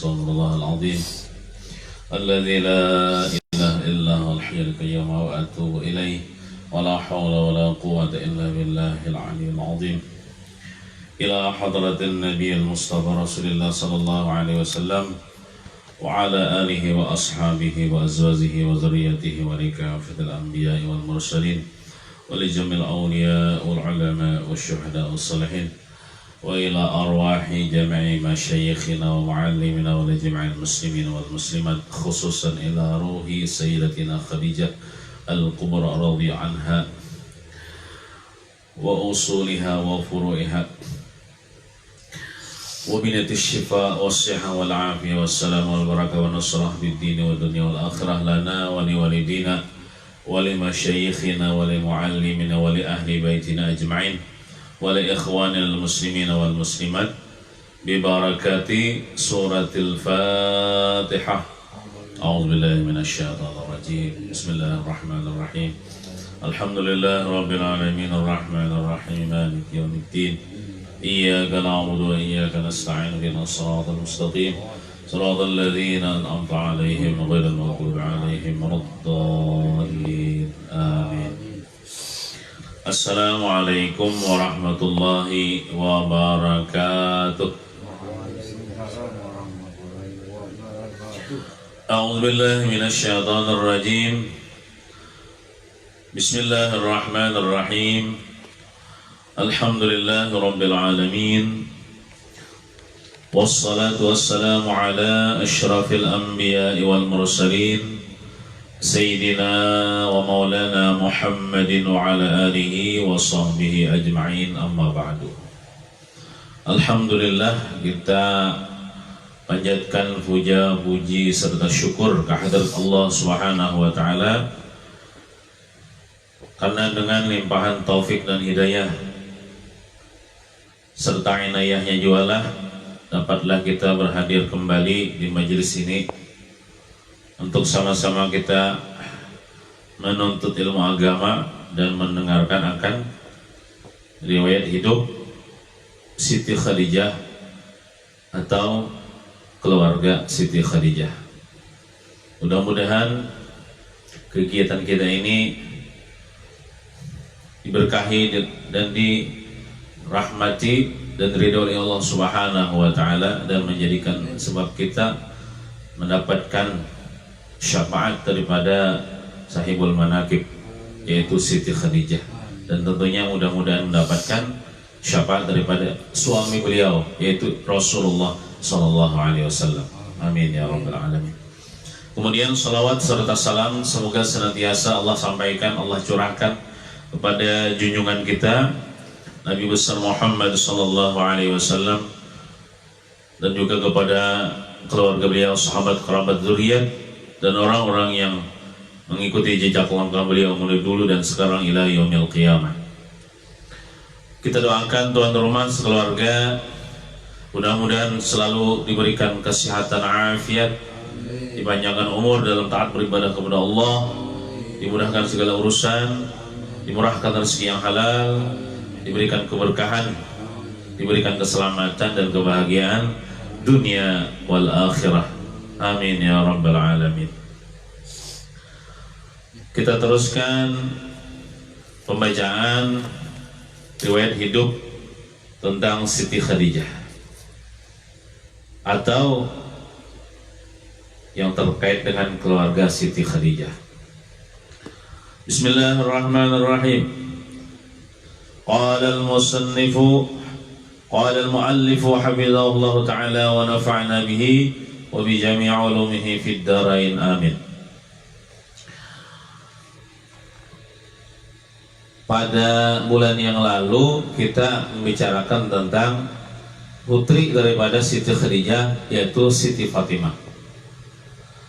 أستغفر الله العظيم الذي لا إله إلا هو الحي القيوم وأتوب إليه ولا حول ولا قوة إلا بالله العلي العظيم. إلى حضرة النبي المصطفى رسول الله صلى الله عليه وسلم وعلى آله وأصحابه وأزواجه وذريته ولكافة الأنبياء والمرسلين ولجميع الأولياء والعلماء والشهداء والصالحين وإلى أرواح جميع مشايخنا ومعلمنا ولجميع المسلمين والمسلمات خصوصا إلى روح سيدتنا خديجة الكبرى رضي عنها وأصولها وفروعها وبنية الشفاء والصحة والعافية والسلام والبركة والنصرة بالدين والدنيا والآخرة لنا ولوالدينا ولمشايخنا ولمعلمنا ولأهل بيتنا أجمعين ولإخواننا المسلمين والمسلمات ببركات سورة الفاتحة. أعوذ بالله من الشيطان الرجيم. بسم الله الرحمن الرحيم. الحمد لله رب العالمين الرحمن الرحيم مالك يوم الدين إياك نعبد وإياك نستعين اهدنا الصراط المستقيم صراط الذين أنعمت عليهم غير المغضوب عليهم ولا الضالين آمين. Assalamualaikum warahmatullahi wabarakatuh. A'udzu billahi minasy syaithanir rajim. Bismillahirrahmanirrahim. Alhamdulillahi rabbil alamin. Wassalatu wassalamu ala asyrafil anbiya'i wal mursalin Sayyidina wa maulana Muhammadin wa ala alihi wa sahbihi ajma'in, amma ba'du. Alhamdulillah, kita panjatkan puja, puji serta syukur kehadirat Allah Subhanahu wa taala karena dengan limpahan taufik dan hidayah serta inayahnya jualah dapatlah kita berhadir kembali di majelis ini untuk sama-sama kita menuntut ilmu agama dan mendengarkan akan riwayat hidup Siti Khadijah atau keluarga Siti Khadijah. Mudah-mudahan kegiatan kita ini diberkahi dan dirahmati dan ridho oleh Allah Subhanahu wa taala dan menjadikan sebab kita mendapatkan syafaat daripada sahibul manaqib yaitu Siti Khadijah, dan tentunya mudah-mudahan mendapatkan syafaat daripada suami beliau yaitu Rasulullah sallallahu alaihi wasallam. Amin ya rabbal alamin. Kemudian salawat serta salam semoga senantiasa Allah sampaikan, Allah curahkan kepada junjungan kita Nabi besar Muhammad sallallahu alaihi wasallam dan juga kepada keluarga beliau, sahabat, kerabat, zuriat dan orang-orang yang mengikuti jejak langkah beliau mulai dulu dan sekarang ila yaumil qiyamah. Kita doakan tuan rumah sekeluarga mudah-mudahan selalu diberikan kesehatan afiat, dipanjangkan umur dalam taat beribadah kepada Allah, dimudahkan segala urusan, dimurahkan rezeki yang halal, diberikan keberkahan, diberikan keselamatan dan kebahagiaan dunia wal akhirah. Amin ya rabbal alamin. Kita teruskan pembacaan riwayat hidup tentang Siti Khadijah atau yang terkait dengan keluarga Siti Khadijah. Bismillahirrahmanirrahim. Qala al-musannifu qala al-muallifu hafizahullah ta'ala wa nafa'na bihi wa bi jami' ulumihi fid darain amin. Pada bulan yang lalu kita membicarakan tentang putri daripada Siti Khadijah yaitu Siti Fatimah.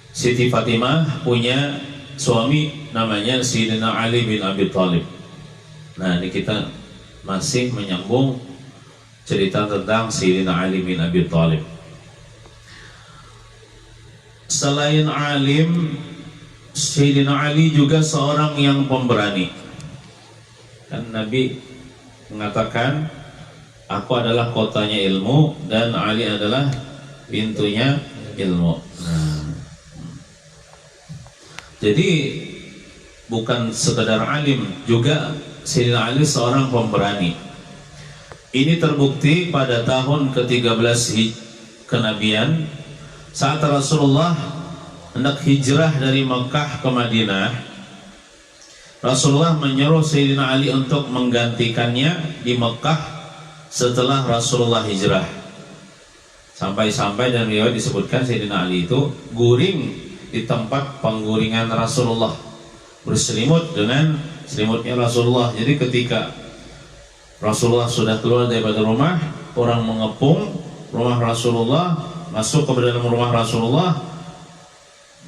Siti Fatimah punya suami namanya Sayyidina Ali bin Abi Thalib. Nah, ini kita masih menyambung cerita tentang Sayyidina Ali bin Abi Thalib. Selain alim, Sayyidina Ali juga seorang yang pemberani. Kan Nabi mengatakan, aku adalah kotanya ilmu dan Ali adalah pintunya ilmu. Jadi bukan sekedar alim, juga Sayyidina Ali seorang pemberani. Ini terbukti pada tahun ke-13 kenabian saat Rasulullah hendak hijrah dari Mekah ke Madinah. Rasulullah menyuruh Sayyidina Ali untuk menggantikannya di Mekah setelah Rasulullah hijrah. Sampai-sampai dan riwayat disebutkan Sayyidina Ali itu guring di tempat pengguringan Rasulullah, berselimut dengan selimutnya Rasulullah. Jadi ketika Rasulullah sudah keluar daripada rumah, orang mengepung rumah Rasulullah, masuk ke dalam rumah Rasulullah,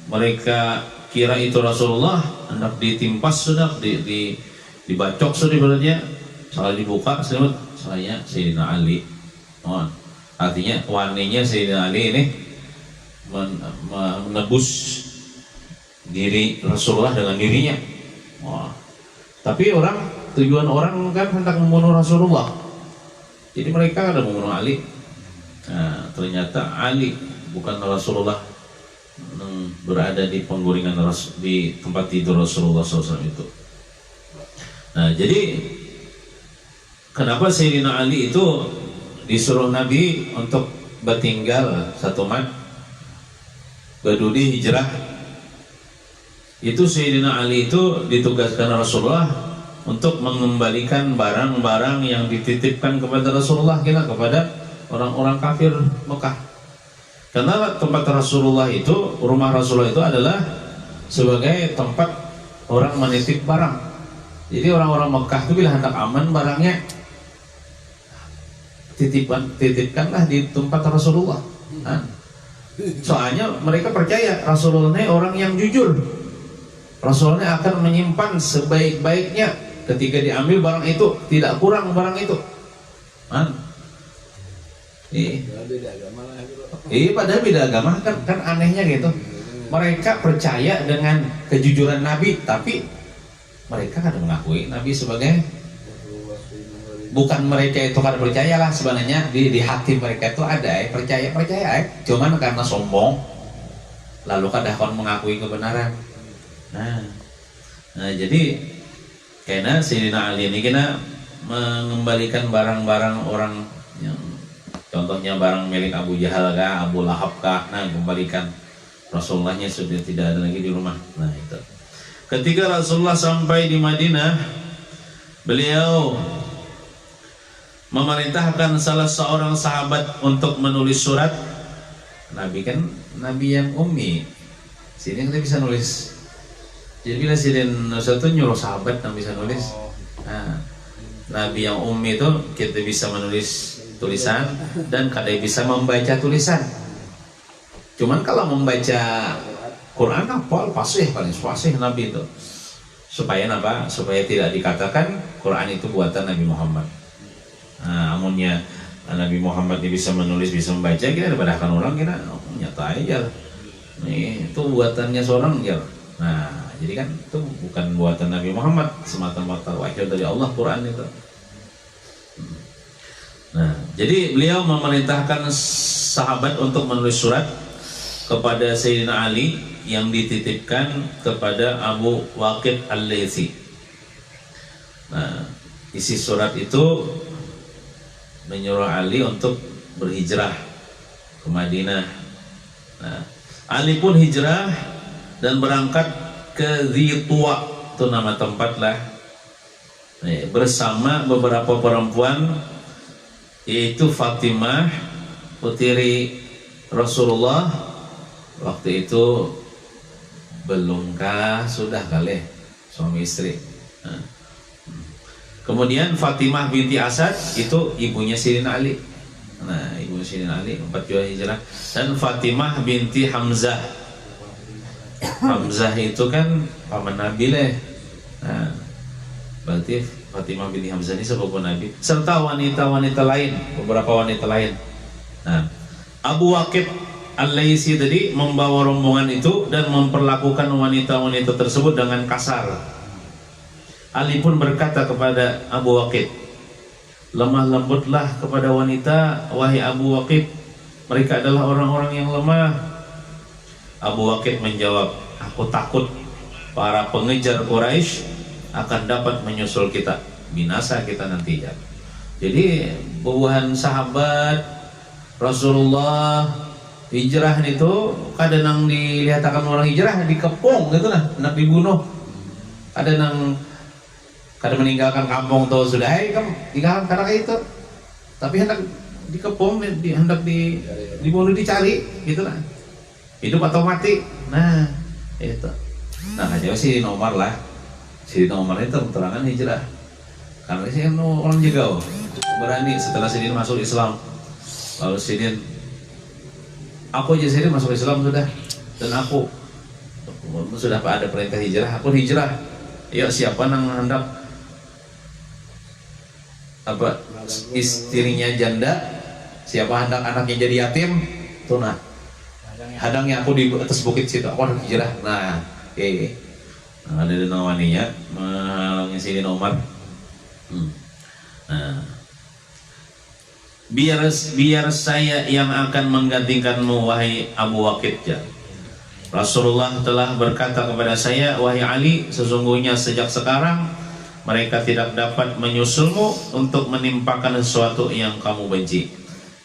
mereka kira itu Rasulullah, hendak ditimpas sudah, dibacok sudah ibaratnya, salah dibuka selimut, saya Sayyidina Ali. Artinya waninya Sayyidina Ali ini menebus diri Rasulullah dengan dirinya. Tapi tujuan orang kan hendak membunuh Rasulullah, jadi mereka ada membunuh Ali. Nah, ternyata Ali bukan Rasulullah berada di pengguringan di tempat tidur Rasulullah SAW itu. Nah, jadi kenapa Sayyidina Ali itu disuruh Nabi untuk bertinggal satu mat Badudi hijrah? Itu Sayyidina Ali itu ditugaskan Rasulullah untuk mengembalikan barang-barang yang dititipkan kepada Rasulullah, kepada orang-orang kafir Mekah. Karena tempat Rasulullah itu, rumah Rasulullah itu adalah sebagai tempat orang menitip barang. Jadi orang-orang Mekah itu bila hendak aman barangnya, titipkanlah di tempat Rasulullah. Soalnya mereka percaya Rasulullah ini orang yang jujur. Rasulullah akan menyimpan sebaik-baiknya. Ketika diambil barang itu tidak kurang barang itu. Padahal beda agama kan anehnya gitu. Mereka percaya dengan kejujuran Nabi, tapi mereka kan mengakui Nabi sebagai, bukan mereka itu kan percaya lah sebenarnya di hati mereka itu ada percaya cuman karena sombong lalu kadang mengakui kebenaran. Nah jadi karena Sayyidina Ali ini kena mengembalikan barang-barang orang yang contohnya barang milik Abu Jahal kah, Abu Lahab kah, kembalikan. Rasulullahnya sudah tidak ada lagi di rumah. Nah itu. Ketika Rasulullah sampai di Madinah, beliau memerintahkan salah seorang sahabat untuk menulis surat. Nabi kan Nabi yang ummi, sini kita bisa nulis. Jadi bila Sidin Nusa itu nyuruh sahabat yang bisa nulis. Nabi yang ummi itu kita bisa menulis tulisan dan kadang bisa membaca tulisan. Cuman kalau membaca Quran hafal fasih, paling fasih Nabi itu. Supaya apa? Supaya tidak dikatakan Quran itu buatan Nabi Muhammad. Amunnya Nabi Muhammad ini bisa menulis, bisa membaca, kita daripada orang kita nyata aja. Nih itu buatannya seorang aja. Jadi kan itu bukan buatan Nabi Muhammad, semata-mata wahyu dari Allah Quran itu. Jadi beliau memerintahkan sahabat untuk menulis surat kepada Sayyidina Ali yang dititipkan kepada Abu Waqid Al-Laythi. Isi surat itu menyuruh Ali untuk berhijrah ke Madinah. Ali pun hijrah dan berangkat ke Zituwa, itu nama tempat lah, bersama beberapa perempuan, yaitu Fatimah putri Rasulullah. Waktu itu belumkah sudah kali suami istri. Kemudian Fatimah binti Asad itu ibunya Sayyidina Ali. Ibu Sayyidina Ali 4 juga hijrah. Dan Fatimah binti Hamzah. Hamzah itu kan paman Nabi lah. Berarti Fatimah binti Hamzah ini sepupu Nabi. Serta wanita-wanita lain, beberapa wanita lain. Abu Waqid Al-Laythi tadi membawa rombongan itu dan memperlakukan wanita-wanita tersebut dengan kasar. Ali pun berkata kepada Abu Waqid, lemah lembutlah kepada wanita, wahai Abu Waqid. Mereka adalah orang-orang yang lemah. Abu Waqid menjawab, aku takut para pengejar Quraisy akan dapat menyusul kita, binasa kita nanti ya. Jadi bubuhan sahabat Rasulullah hijrah itu kadang dilihatkan orang hijrah dikepung gitu lah, hendak dibunuh. Kadang meninggalkan kampung tuh sudah, kamu tinggalkan karena itu. Tapi hendak dikepung, hendak dibunuh, dicari gitu lah. Hidup atau mati. Nah, itu. Nah, aja si Umar lah. Si Umar itu keterangan hijrah. Karena si orang juga berani setelah Sidin masuk Islam. Lalu Sidin, aku aja Sidin masuk Islam sudah, dan aku sudah ada perintah hijrah, aku hijrah. Ya siapa yang hendak apa istrinya janda, siapa hendak anaknya jadi yatim, tuh nah hadangnya aku di atas bukit situ, aku hendak hijrah. Nah, nah, ada nawaninya menghalangi Sidin Umar. Nah, biar saya yang akan menggantikanmu wahai Abu Waqid ya. Rasulullah telah berkata kepada saya, wahai Ali, sesungguhnya sejak sekarang mereka tidak dapat menyusulmu untuk menimpakan sesuatu yang kamu benci.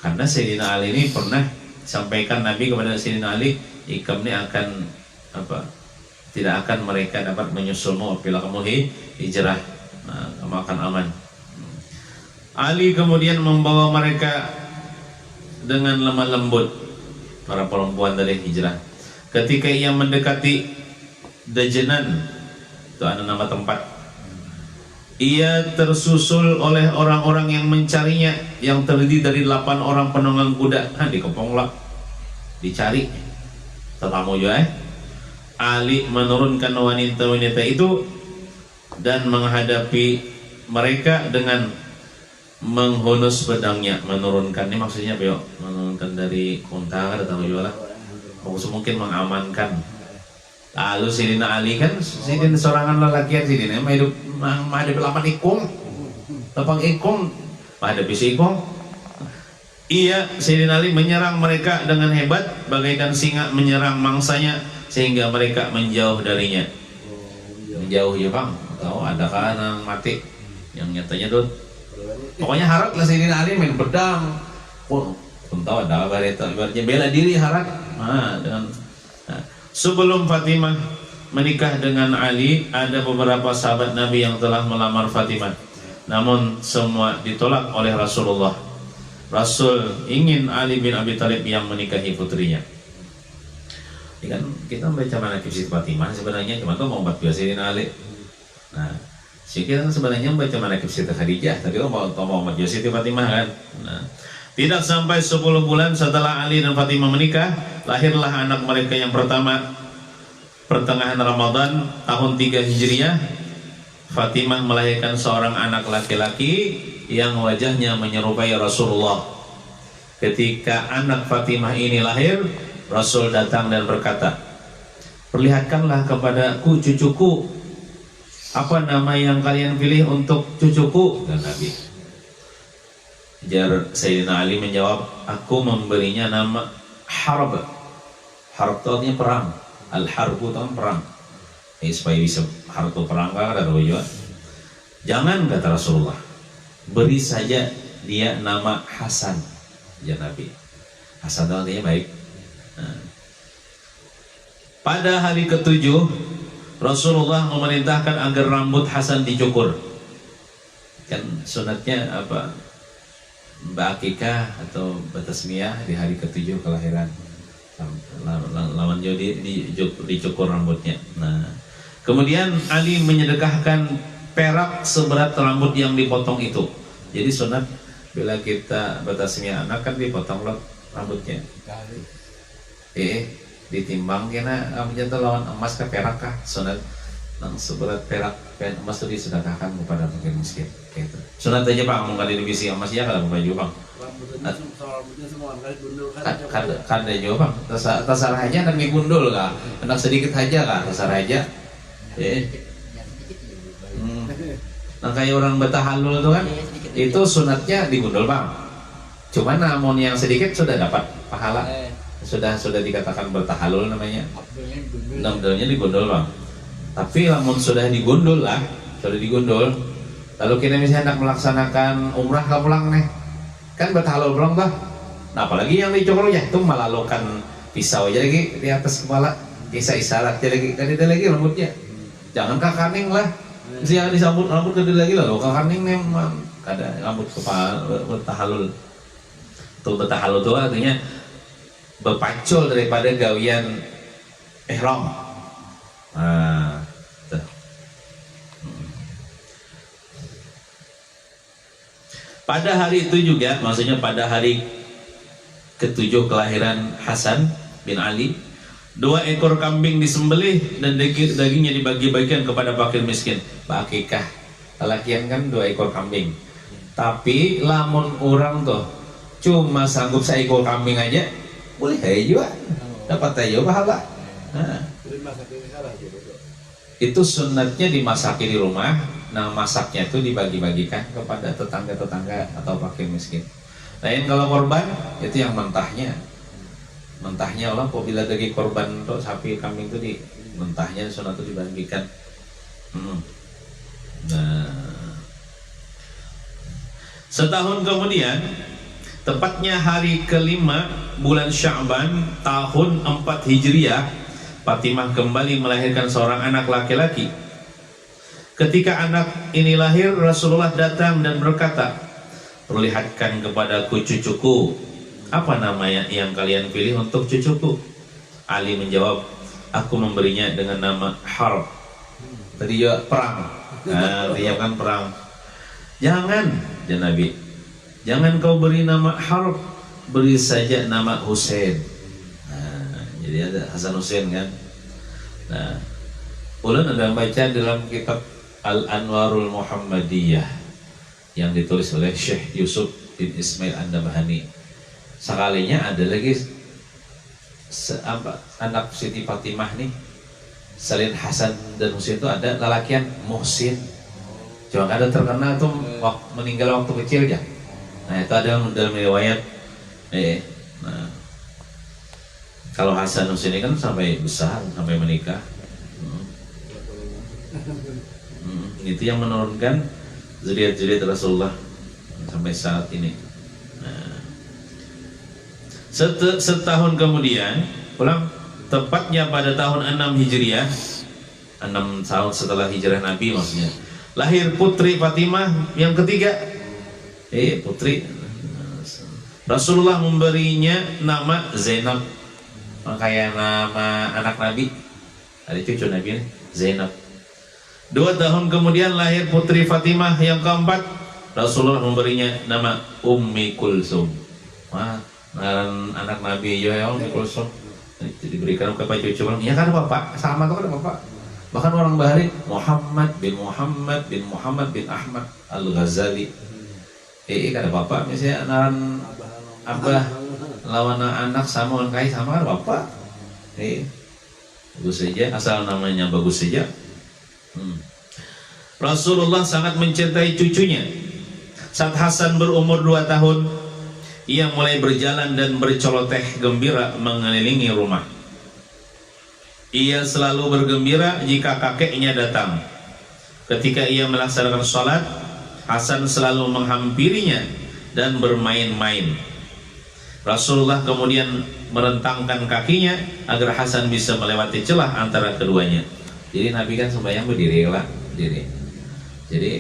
Karena Sayyidina Ali ini pernah sampaikan Nabi kepada Sayyidina Ali, ikam ini akan apa? Tidak akan mereka dapat menyusulmu apabila kamu hijrah. Nah, kamu akan aman. Ali kemudian membawa mereka dengan lemah lembut, para perempuan dari hijrah. Ketika ia mendekati Dajnan, itu ada nama tempat, ia tersusul oleh orang-orang yang mencarinya, yang terdiri dari 8 orang penunggang kuda. Dikepung lah, dicari, tetamu juga. Ali menurunkan wanita-wanita itu dan menghadapi mereka dengan menghunus pedangnya. Menurunkan ini maksudnya apa? Menurunkan dari unta atau jualan, mungkin mengamankan. Lalu Sayyidina Ali kan Sayyidina sorangan lelakian Sayyidina menghadapi 8 ikung, 8 ikung menghadapi si ikung. Iya, Sayyidina Ali menyerang mereka dengan hebat bagaikan singa menyerang mangsanya, sehingga mereka menjauh darinya. Menjauh ya bang, tahu ada kan yang mati yang nyatanya tuh. Pokoknya harap lah Sayyidina Ali main pedang pun tahu ada kabar itu ibaratnya bela diri harap. Sebelum Fatimah menikah dengan Ali, ada beberapa sahabat Nabi yang telah melamar Fatimah, namun semua ditolak oleh Rasulullah. Rasul ingin Ali bin Abi Thalib yang menikahi putrinya. Ini kan kita membaca manaqib Siti Fatimah sebenarnya cuma tuh mau buat biasain Ali. Nah, kita sebenarnya membaca manaqib Siti Khadijah, tadi mau buat Siti Fatimah kan. Nah, tidak sampai 10 bulan setelah Ali dan Fatimah menikah, lahirlah anak mereka yang pertama. Pertengahan Ramadan tahun 3 Hijriah, Fatimah melahirkan seorang anak laki-laki yang wajahnya menyerupai Rasulullah. Ketika anak Fatimah ini lahir, Rasul datang dan berkata, perlihatkanlah kepadaku cucuku, apa nama yang kalian pilih untuk cucuku? Dan Nabi Sayyidina Ali menjawab, aku memberinya nama Harb. Harb itu artinya perang. Al-Harbu itu perang. Supaya bisa harb itu perang kan ada tujuan. Jangan, kata Rasulullah, beri saja dia nama Hasan. Ya Nabi, Hasan itu artinya baik. Nah, pada hari ke-7 Rasulullah memerintahkan agar rambut Hasan dicukur. Kan sunatnya apa? Ba'akikah atau batasmiyah di hari ke-7 kelahiran. Lawan jadi dicukur rambutnya. Nah, kemudian Ali menyedekahkan perak seberat rambut yang dipotong itu. Jadi sunat bila kita batasmiyah anak kan dipotong rambutnya. Ditimbang kena rambutnya itu lawan emas ke perak kah sunat nang seberat perak emas itu disedekahkan kepada fakir miskin gitu. Sunat aja Pak ngomong kali divisi emas ya kalau baju Bang. Kan ada juga Bang. Tasar aja dan digundul kah? Hendak sedikit aja kah tasar aja. Nah kayak orang betahalul itu kan itu sunatnya digundul Bang. Cuman namun yang sedikit sudah dapat pahala. sudah dikatakan bertahalul namanya. Abdulnya digondol bang. Tapi lamun sudah digondol lah, sudah digondol. Lalu kita misalnya hendak melaksanakan umrah ke pulang nih, kan bertahalul pulang bah. Nah apalagi yang dicokol ya itu melalukan pisau aja lagi di atas kepala, kisah isyarat aja lagi, kan itu lagi rambutnya. Jangan kakaning lah, jangan disambut rambut gede lagi lah, kakaning memang ada rambut kepala bertahalul. Tuh bertahalul itu artinya berpacul daripada gawian ihram. Nah, pada hari itu juga, maksudnya pada hari ke-7 kelahiran Hasan bin Ali, 2 ekor kambing disembelih dan dagingnya dibagi-bagikan kepada fakir miskin. Akikah, lalakian kan 2 ekor kambing. Tapi lamun orang tuh cuma sanggup seekor kambing aja, boleh aja dapat aja pahala. Nah, itu sunatnya dimasaki di rumah. Nah masaknya itu dibagi-bagikan kepada tetangga-tetangga atau fakir miskin. Lain kalau korban itu yang mentahnya Allah apabila daging korban untuk sapi kambing itu di mentahnya sunat itu dibagikan. Nah, setahun kemudian, tepatnya hari ke-5 bulan Sya'ban tahun 4 Hijriah, Fatimah kembali melahirkan seorang anak laki-laki. Ketika anak ini lahir, Rasulullah datang dan berkata, "Perlihatkan kepadaku cucuku. Apa nama yang kalian pilih untuk cucuku?" Ali menjawab, "Aku memberinya dengan nama Harb." Tadi juga perang. Nah, dia kan perang. "Jangan," ya Nabi, "jangan kau beri nama Harb, beri saja nama Husain." Nah, jadi ada Hasan Husain kan. Nah, ulun ada baca dalam kitab Al-Anwarul Muhammadiyah yang ditulis oleh Syekh Yusuf bin Ismail An-Nabhani. Sekalinya ada lagi anak Siti Fatimah nih, selain Hasan dan Husain itu ada lalakian Muhsin. Cuma ada terkenal tuh meninggal waktu kecil ya. Nah itu ada dalam riwayat. Nah, kalau Hasan Husain ini kan sampai besar, sampai menikah. Itu yang menurunkan zuriat-zuriat Rasulullah sampai saat ini. Nah, setahun kemudian, pulang tepatnya pada tahun 6 Hijriah, 6 tahun setelah hijrah Nabi maksudnya, lahir putri Fatimah yang ketiga. Putri Rasulullah memberinya nama Zainab, makanya nama anak Nabi, ada cucu Nabi ini Zainab. 2 tahun kemudian lahir putri Fatimah yang keempat. Rasulullah memberinya nama Ummi Kulsum. Wah, anak Nabi ya Ummi Kulsum diberikan kepada cucu. Ya kan bapak, sama tuh kan bapak. Bahkan orang Bahari Muhammad bin Muhammad bin Ahmad Al-Ghazali. Kan bapak misalnya anak abah lawan anak sama orang kaya sama kan bapak. Bagus saja, asal namanya bagus saja. Rasulullah sangat mencintai cucunya. Saat Hasan berumur 2 tahun, ia mulai berjalan dan berceloteh gembira mengelilingi rumah. Ia selalu bergembira jika kakeknya datang. Ketika ia melaksanakan sholat, Hasan selalu menghampirinya dan bermain-main. Rasulullah kemudian merentangkan kakinya agar Hasan bisa melewati celah antara keduanya. Jadi Nabi kan sembahyang berdiri lah, berdiri. Jadi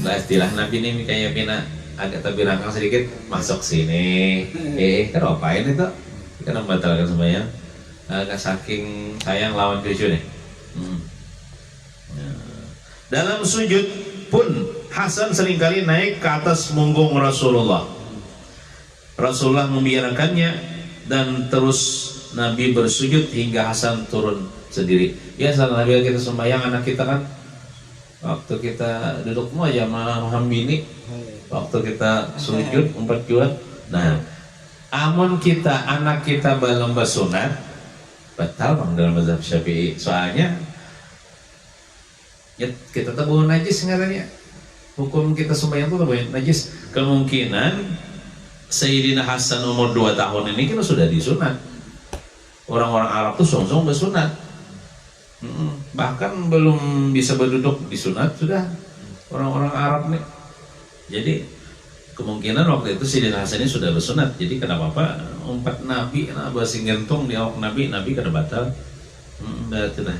istilah Nabi ini kayak pina agak terbirangkang sedikit, masuk sini. Kan apain itu? Kan membatalkan sembahyang. Agak saking sayang lawan cucu nih. Dalam sujud pun Hasan seringkali naik ke atas punggung Rasulullah. Rasulullah membiarkannya dan terus Nabi bersujud hingga Hasan turun sendiri. Ya saat Nabi kita sembahyang, anak kita kan waktu kita duduk mau aja menghambini, waktu kita sujud umpat kuat. Nah, amun kita anak kita belum bersunat, batal bang dalam mazhab Syafi'i. Soalnya ya, kita tahu najis ngarannya. Hukum kita sembahyang itu tahu najis. Kemungkinan Sayyidina Hasan umur 2 tahun ini kan sudah disunat. Orang-orang Arab tuh songsong bersunat. Bahkan belum bisa berduduk di sunat sudah orang-orang Arab nih. Jadi kemungkinan waktu itu Sayyidina Hasan ini sudah bersunat. Jadi kenapa umpat Nabi, bahasa gentong di awak Nabi kada batal. Berarti nah.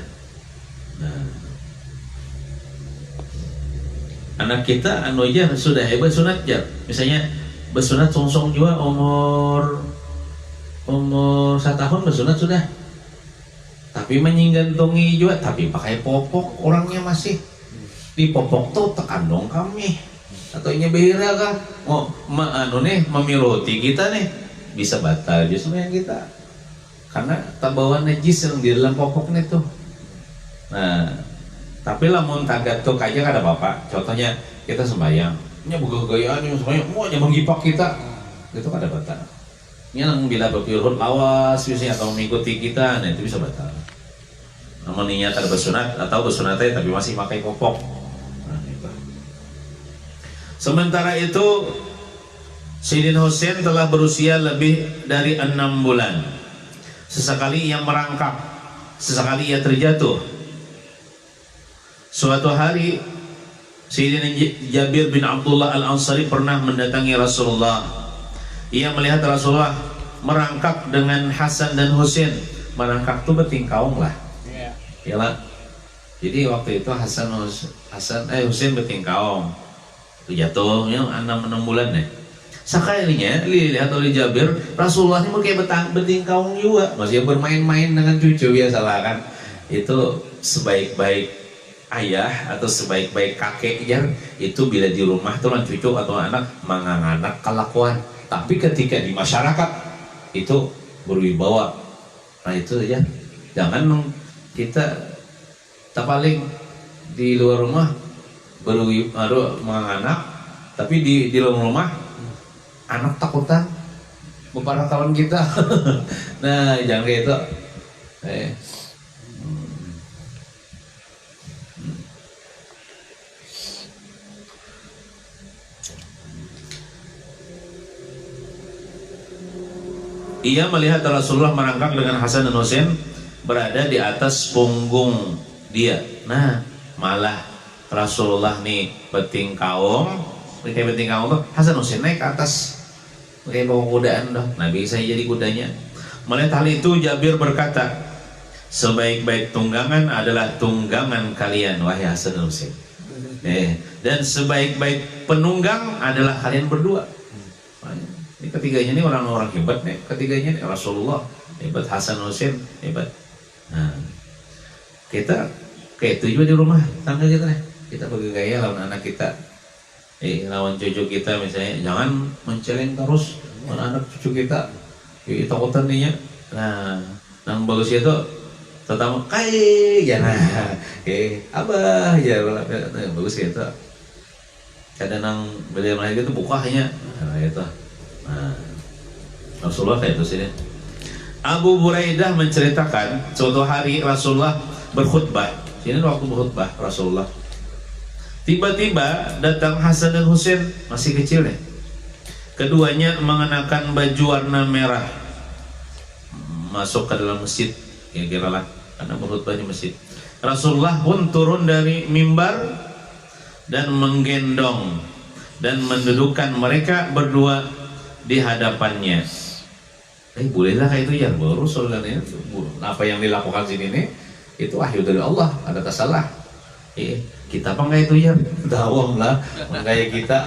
Anak kita anu aja sudah hebat sunat ya. Misalnya bersunat songsong juga umur 1 tahun bersunat sudah. Tapi menyinggantungi juga, tapi pakai popok orangnya masih di popok tuh tekan dong kami. Atau ini behira kah? Mau anu nih memiluti kita nih bisa batal justru yang kita. Karena terbawa najis yang di dalam popoknya tuh. Nah, tapi lamun tagat tuh aja kada bapak. Contohnya kita sembahyang, nya buka-gayaan yang sembahyang, mau aja menggipak kita, itu kada batal. Yang bila berpihut lawas biasanya atau mengikuti kita, nah itu bisa batal. Namun niat ada bersunat atau bersunatnya tapi masih pakai popok. Nah, itu. Sementara itu Sayyidina Husain telah berusia lebih dari 6 bulan. Sesekali ia merangkak, sesekali ia terjatuh. Suatu hari Sayyidina Jabir bin Abdullah Al-Ansari pernah mendatangi Rasulullah. Ia melihat Rasulullah merangkak dengan Hasan dan Husain. Merangkak itu bertingkaung lah. Yalah. Jadi waktu itu Husain bertingkaung. Itu jatuhnya 6 bulan deh. Sekalinya dilihat oleh Jabir, Rasulullah ini kayak bertingkaung juga. Masih bermain-main dengan cucu biasalah kan. Itu sebaik-baik ayah atau sebaik-baik kakek jar itu bila di rumah tuh lan cucu atau anak manganganak kelakuan. Tapi ketika di masyarakat itu berwibawa. Nah itu ya, jangan kita tak paling di luar rumah berwibawa menganak, tapi di dalam rumah anak takutan beberapa kawan kita. Nah jangan kayak itu. Ia melihat Rasulullah merangkak dengan Hasan dan Husain berada di atas punggung dia. Nah, malah Rasulullah nih bertingkaung tuh Hasan Husain naik ke atas kayak bawa kudaan dong. Nabi saya jadi kudanya. Melihat hal itu Jabir berkata, sebaik-baik tunggangan adalah tunggangan kalian wahai Hasan dan Husain. Dan sebaik-baik penunggang adalah kalian berdua. Ini ketiganya ini orang-orang hebat nih. Ketiganya ini Rasulullah hebat, Hasan Husain hebat. Nah, kita kayak itu juga di rumah tangga kita nih. Kita bergaya lawan anak kita, lawan cucu kita misalnya. Jangan menceleng terus lawan anak cucu kita. Takutan nih ya. Nah, yang bagus itu terutama ya nah, abah ya bagus itu. Kadang nang beliau lagi itu bukanya, nah itu. Nah, Rasulullah kayak itu sini. Abu Buraidah menceritakan suatu hari Rasulullah berkhutbah. Ini waktu berkhutbah Rasulullah. Tiba-tiba datang Hasan dan Husain, masih kecil nih. Keduanya mengenakan baju warna merah. Masuk ke dalam masjid, kira-kira lah, karena berkhutbah di masjid. Rasulullah pun turun dari mimbar dan menggendong dan mendudukkan mereka berdua di hadapannya. Bolehlah kayak itu ya, baru soalnya apa yang dilakukan sini nih itu wahyu dari Allah, ada salah. Kita apa enggak itu ya? Dawam lah, kayak kita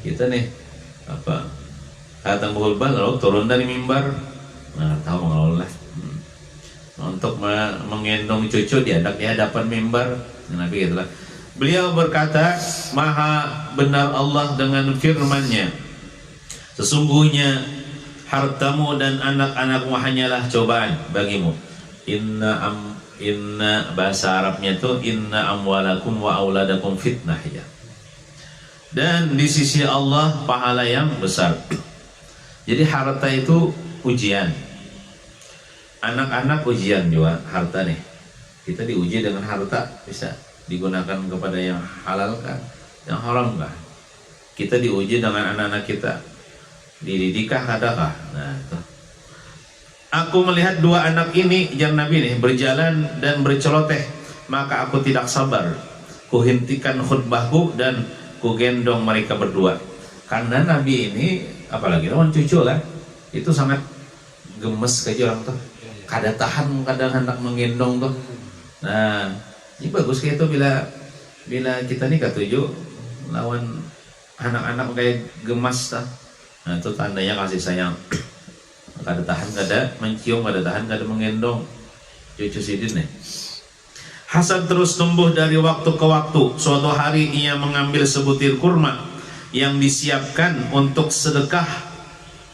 kita nih apa kata bulbal lalu turun dari mimbar, nah tahu mengelola untuk menggendong cucu di hadapan mimbar. Nabi gitulah. Beliau berkata, maha benar Allah dengan firman-Nya, sesungguhnya hartamu dan anak-anakmu hanyalah cobaan bagimu. Inna bahasa Arabnya itu inna amwalakum wa auladakum fitnah ya. Dan di sisi Allah pahala yang besar. Jadi harta itu ujian. Anak-anak ujian juga harta nih. Kita diuji dengan harta, bisa digunakan kepada yang halal kan, yang haram kan. Kita diuji dengan anak-anak kita. Dididikah adakah? Nah itu. Aku melihat dua anak ini, yang Nabi ini, berjalan dan berceloteh, maka aku tidak sabar. Kuhentikan khutbahku dan kugendong mereka berdua. Karena Nabi ini, apalagi lawan cucu lah, itu sangat gemes kayak orang tuh. Kada tahan kadang hendak menggendong tuh. Nah, ini bagus kayak itu bila kita nih ketujuh lawan anak-anak kayak gemas tuh. Nah, itu tandanya kasih sayang. Kada tahan, kada mencium, kada tahan, kada menggendong cucu Sidin nih. Hasan terus tumbuh dari waktu ke waktu. Suatu hari ia mengambil sebutir kurma yang disiapkan untuk sedekah.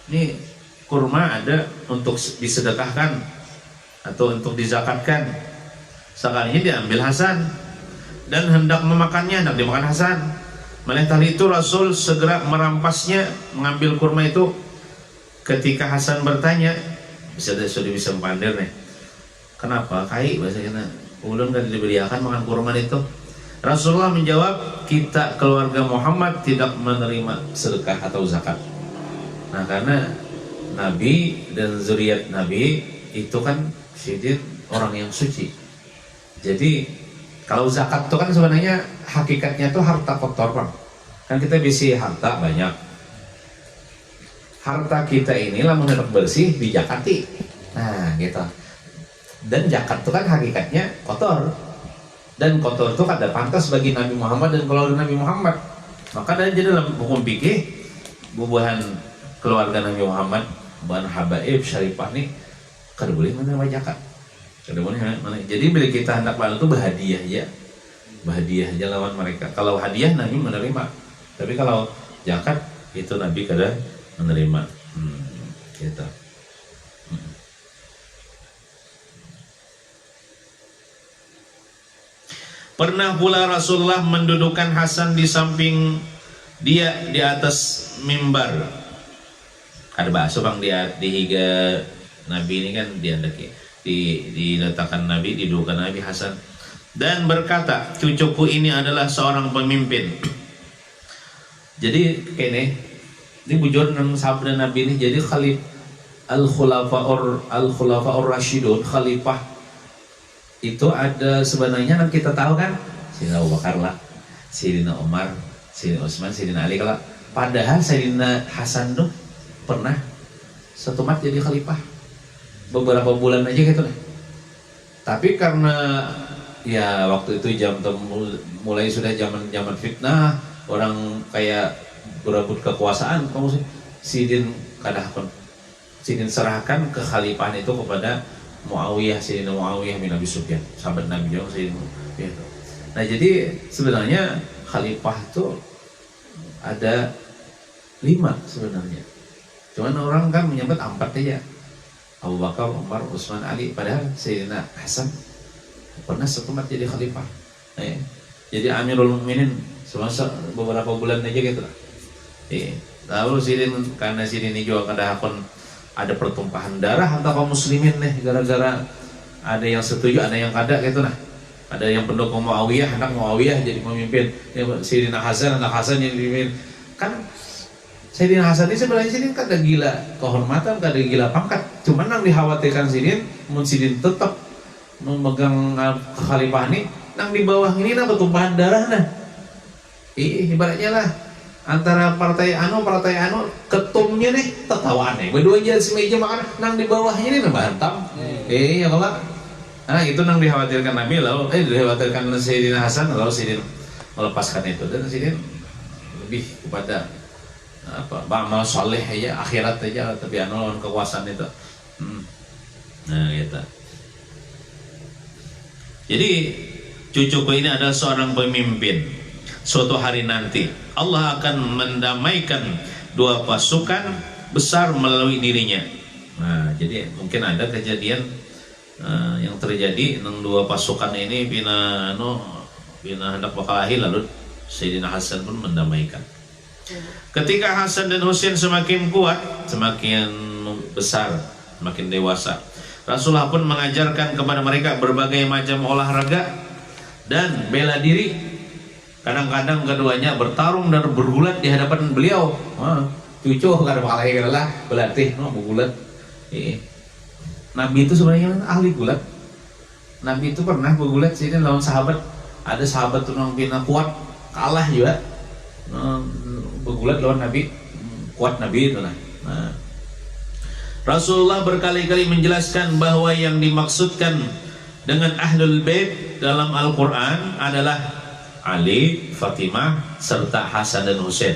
Ini kurma ada untuk disedekahkan atau untuk dizakatkan. Sekalinya diambil Hasan dan hendak memakannya, hendak dimakan Hasan. Melihat hal itu Rasul segera merampasnya, mengambil kurma itu. Ketika Hasan bertanya, sudah bisa mempandir nih, kenapa kai bahasanya ulun kan diberiakan makan kurma itu? Rasulullah menjawab, kita keluarga Muhammad tidak menerima sedekah atau zakat. Nah, karena Nabi dan zuriat Nabi itu kan sidin orang yang suci. Jadi kalau zakat itu kan sebenarnya hakikatnya itu harta kotor, Bang. Kan kita bisa harta banyak. Harta kita inilah mengenai bersih dijakati. Nah, gitu. Dan zakat itu kan hakikatnya kotor. Dan kotor itu kada pantas bagi Nabi Muhammad dan keluarga Nabi Muhammad. Maka jadi dalam hukum fikih bubuhan keluarga Nabi Muhammad, bubuhan habaib syarifah nih kada boleh menerima zakat. Kada boleh mana. Jadi bila kita hendak bantu itu berhadiah ya. Berhadiah aja lawan mereka. Kalau hadiah Nabi menerima. Tapi kalau zakat itu Nabi kada menerima. Gitu. Pernah pula Rasulullah mendudukkan Hasan di samping dia di atas mimbar. Ada bahasa bang di higa Nabi ini kan diletakkan Nabi, didudukkan Nabi Hasan dan berkata, cucuku ini adalah seorang pemimpin. Jadi ini bujur nang sabda Nabi ini, jadi al-khulafaur rasyidun, khalifah itu ada sebenarnya yang kita tahu kan, Sayyidina Abu Bakar lah, Sayyidina Umar, Sayyidina Utsman, Sayyidina Ali lah. Padahal Sayyidina Hasan tuh pernah setumat jadi khalifah beberapa bulan aja gitu lah. Tapi karena ya waktu itu mulai sudah zaman fitnah, orang kayak berebut kekuasaan, kamu Sidin kadahkon Sidin serahkan kekhalifahan itu kepada Muawiyah, Sayyidina Muawiyah bin Abi Sufyan, sahabat Nabi juga Sayyidina Muawiyah. Nah, jadi sebenarnya khalifah itu ada 5 sebenarnya. Cuman orang kan menyebut 4 aja. Abu Bakar, Umar, Utsman, Ali. Padahal Sayyidina Hasan pernah setempat jadi khalifah. Nah, ya. Jadi Amirul Mukminin semasa beberapa bulan aja gitu lah. Lalu Sidin, karena Sidin ini juga ada pertumpahan darah antara kaum muslimin nih, gara-gara ada yang setuju, ada yang kada gitu nah. Ada yang pendukung Muawiyah, anak Muawiyah jadi pemimpin. Sayyidina Hasan, anak Hasan yang dipimpin. Kan Sayyidina Hasan ini sebenarnya Sidin kada gila kehormatan, kada gila pangkat. Cuman yang dikhawatirkan Sidin, mun Sidin tetap memegang kekhalifahan ini, nang di bawah ini nah pertumpahan darah nah. Ibaratnya lah antara partai anu ketumnya nih tertawaan nih berdua aja semeja makan nang di bawahnya ini nambah hantam. Ya kalau nah itu nang dikhawatirkan Nabi, lalu dikhawatirkan Sayyidina Hasan, lalu Sidin melepaskan itu dan Sidin lebih kepada amal soleh aja, akhirat aja, tapi anu lawan kekuasaan itu. Nah gitu. Jadi cucuku ini adalah seorang pemimpin. Suatu hari nanti Allah akan mendamaikan 2 pasukan besar melalui dirinya. Nah, jadi mungkin ada kejadian yang terjadi nang 2 pasukan ini bina hendak berkelahi, lalu Sayyidina Hasan pun mendamaikan. Ketika Hasan dan Husain semakin kuat, semakin besar, semakin dewasa, Rasulullah pun mengajarkan kepada mereka berbagai macam olahraga dan bela diri. Kadang-kadang keduanya bertarung dan bergulat di hadapan beliau. Cucu kada bakal lah berlatih bergulat. Nabi itu sebenarnya ahli gulat. Nabi itu pernah bergulat sih lawan sahabat. Ada sahabat tuh yang bina kuat, kalah juga. Bergulat lawan Nabi, kuat Nabi itu nah. Rasulullah berkali-kali menjelaskan bahwa yang dimaksudkan dengan Ahlul Bait dalam Al-Quran adalah Ali, Fatimah, serta Hasan dan Husain.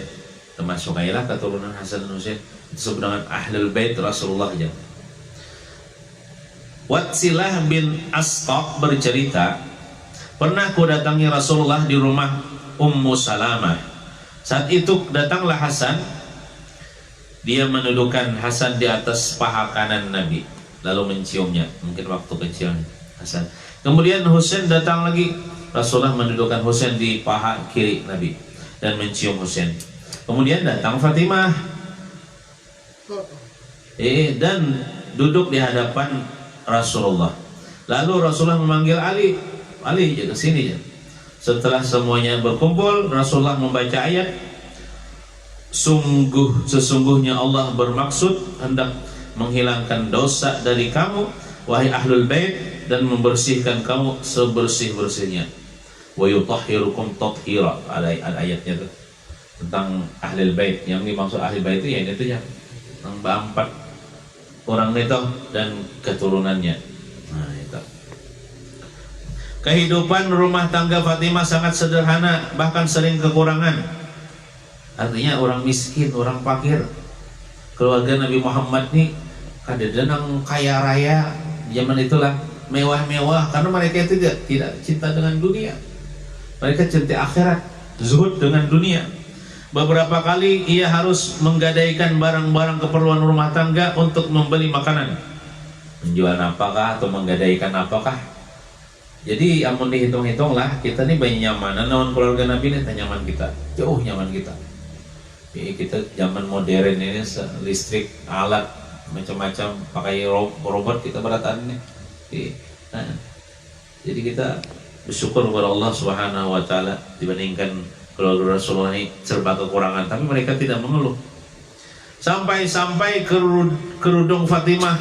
Termasuk ayalah keturunan Hasan dan Husain. Disebut dengan Ahlul Bait Rasulullah aja. Watsilah bin Asqa bercerita, pernah ku datangi Rasulullah di rumah Ummu Salamah. Saat itu datanglah Hasan. Dia menundukkan Hasan di atas paha kanan Nabi, lalu menciumnya. Mungkin waktu kecil Hasan. Kemudian Husain datang lagi. Rasulullah menundukkan Husain di paha kiri Nabi dan mencium Husain. Kemudian datang Fatimah. Dan duduk di hadapan Rasulullah. Lalu Rasulullah memanggil Ali. Ali, ke sini ya. Setelah semuanya berkumpul, Rasulullah membaca ayat, sesungguhnya Allah bermaksud hendak menghilangkan dosa dari kamu, wahai Ahlul Bait, dan membersihkan kamu sebersih-bersihnya. Wa yutahhirukum tathira. Ada ayatnya tuh tentang Ahlul Bait. Yang dimaksud Ahlul Bait itu ya itu ya, empat orang itu dan keturunannya. Nah, itu. Kehidupan rumah tangga Fatimah sangat sederhana, bahkan sering kekurangan. Artinya orang miskin, orang fakir. Keluarga Nabi Muhammad nih kadang-kadang kaya raya zaman itulah, mewah-mewah, karena mereka itu tidak cinta dengan dunia. Mereka cinta akhirat, zuhud dengan dunia. Beberapa kali ia harus menggadaikan barang-barang keperluan rumah tangga untuk membeli makanan. Menjual apakah atau menggadaikan apakah? Jadi amun dihitung-hitung lah, kita nih banyak nyamanan lawan keluarga Nabi nih, nyaman kita, jauh nyaman kita. Kita zaman modern ini listrik, alat macam-macam, pakai robot kita beratan nih. Jadi kita bersyukur kepada Allah Subhanahu wa taala dibandingkan keluarga Rasulullah ini serba kekurangan, tapi mereka tidak mengeluh. Sampai-sampai kerudung Fatimah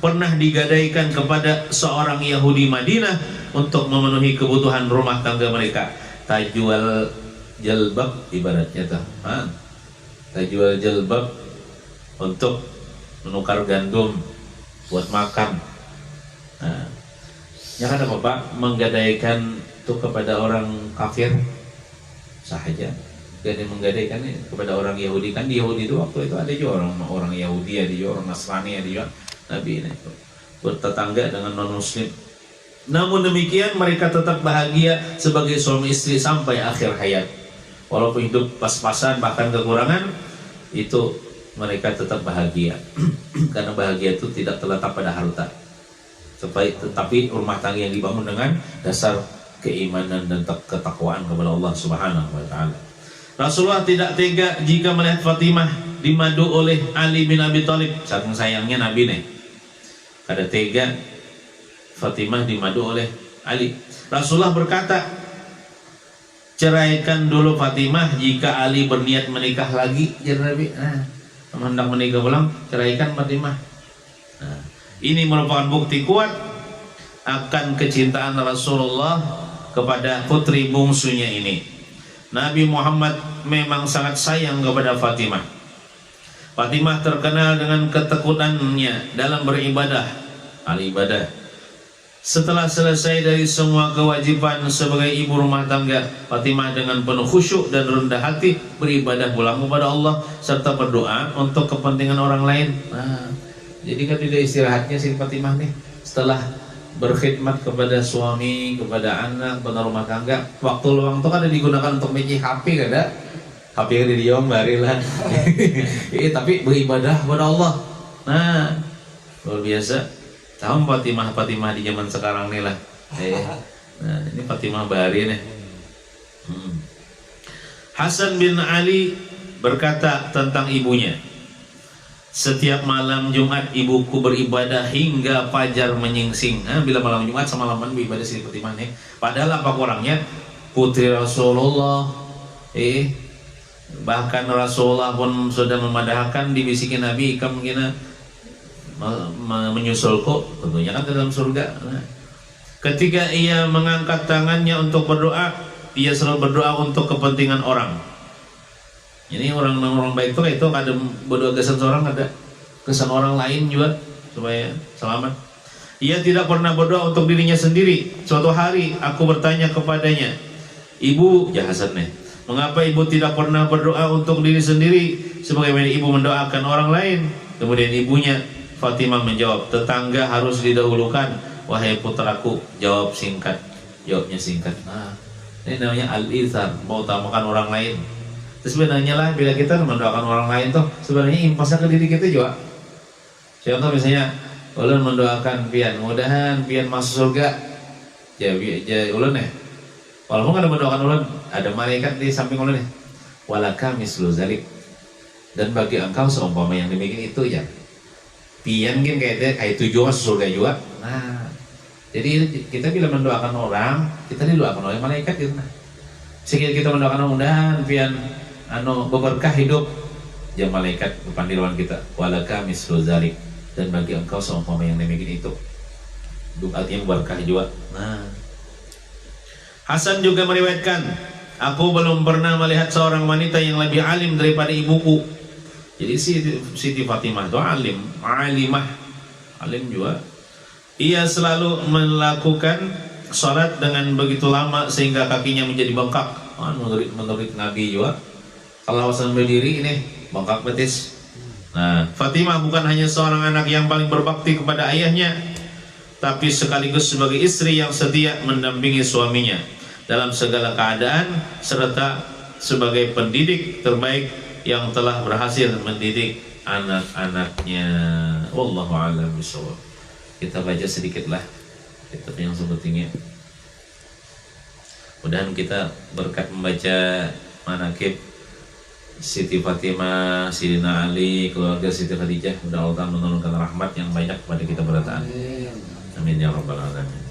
pernah digadaikan kepada seorang Yahudi Madinah untuk memenuhi kebutuhan rumah tangga mereka. Tajwal jalbab ibaratnya tuh. Tajwal jalbab untuk menukar gandum buat makan. Nah, ya kan Bapak menggadaikan itu kepada orang kafir sahaja. Dan menggadaikan kepada orang Yahudi, kan di Yahudi itu waktu itu ada juga orang Yahudi, ada juga orang Nasrani, ada juga Nabi ini bertetangga dengan non Muslim. Namun demikian mereka tetap bahagia sebagai suami istri sampai akhir hayat. Walaupun hidup pas-pasan bahkan kekurangan, itu mereka tetap bahagia. Karena bahagia itu tidak terletak pada harta, tetapi rumah tangga yang dibangun dengan dasar keimanan dan ketakwaan kepada Allah Subhanahu wa taala. Rasulullah tidak tega jika melihat Fatimah dimadu oleh Ali bin Abi Thalib. Saking sayangnya Nabi nih, kada tega Fatimah dimadu oleh Ali. Rasulullah berkata, ceraikan dulu Fatimah jika Ali berniat menikah lagi. Jadi Nabi, hendak menikah ulang, ceraikan Fatimah. Ini merupakan bukti kuat akan kecintaan Rasulullah kepada putri bungsunya ini. Nabi Muhammad memang sangat sayang kepada Fatimah. Fatimah terkenal dengan ketekunannya dalam beribadah, al-ibadah. Setelah selesai dari semua kewajiban sebagai ibu rumah tangga, Fatimah dengan penuh khusyuk dan rendah hati beribadah pulang kepada Allah serta berdoa untuk kepentingan orang lain. Jadi kan tidak istirahatnya si Fatimah nih setelah berkhidmat kepada suami, kepada anak, kepada rumah tangga. Waktu luang itu kan digunakan untuk menyi HP, kada? HP yang di diom barilah. Tapi beribadah kepada Allah. Nah, luar biasa. Tahu Fatimah di zaman sekarang nih lah. Nah, ini Fatimah Bahari nih. Hasan bin Ali berkata tentang ibunya, setiap malam Jumat ibuku beribadah hingga fajar menyingsing. Bila malam Jumat semalaman beribadah si Fatimah nih. Padahal apa kurangnya putri Rasulullah. Bahkan Rasulullah pun sudah memadahkan, dibisikin Nabi, kamu gina menyusulku, tentunya kan ke dalam surga. Nah, ketika ia mengangkat tangannya untuk berdoa, ia selalu berdoa untuk kepentingan orang. Ini orang baik itu ada berdoa kesan seorang, ada kesan orang lain juga supaya selamat. Ia tidak pernah berdoa untuk dirinya sendiri. Suatu hari aku bertanya kepadanya, "Ibu," ya Hasan nih, "mengapa ibu tidak pernah berdoa untuk diri sendiri sebagaimana ibu mendoakan orang lain?" Kemudian ibunya Fatimah menjawab, "Tetangga harus didahulukan, wahai putraku." Jawab singkat, jawabnya singkat. Nah, ini namanya al-ithar, mengutamakan orang lain. Terus sebenarnya lah bila kita mendoakan orang lain tuh sebenarnya impasnya ke diri kita juga. Contoh misalnya ulun mendoakan pian, mudahan pian masuk surga. Ya ulun nih. Walaupun ada mendoakan ulun, ada malaikat di samping ulun nih. Walaka mislu zalik. Dan bagi engkau seumpama yang demikian itu ya. Pian kan kayak tujuan masuk surga juga. Nah, jadi kita bila mendoakan orang, kita didoakan oleh malaikat gitu. Nah, sekali kita mendoakan mudahan pian berberkah hidup, ya malaikat berpandiruan kita. Walaka mislu zalik. Dan bagi engkau seumpama yang demikian itu. Artinya berkah juga. Nah, Hasan juga meriwayatkan, aku belum pernah melihat seorang wanita yang lebih alim daripada ibuku. Jadi Siti Fatimah itu alimah, alim juga. Ia selalu melakukan salat dengan begitu lama sehingga kakinya menjadi bengkak. Menurut Nabi juga, kalau Hasan berdiri ini bengkak betis. Nah, Fatimah bukan hanya seorang anak yang paling berbakti kepada ayahnya, tapi sekaligus sebagai istri yang setia mendampingi suaminya dalam segala keadaan, serta sebagai pendidik terbaik yang telah berhasil mendidik anak-anaknya. Wallahu a'lam bishawab. Kita baca sedikitlah kitab yang sebetulnya. Mudah-mudahan kita berkat membaca manaqib Siti Fatimah, Sidina Ali, keluarga Siti Khadijah, mudah Allah menurunkan rahmat yang banyak kepada kita berataan. Amin ya rabbal alamin.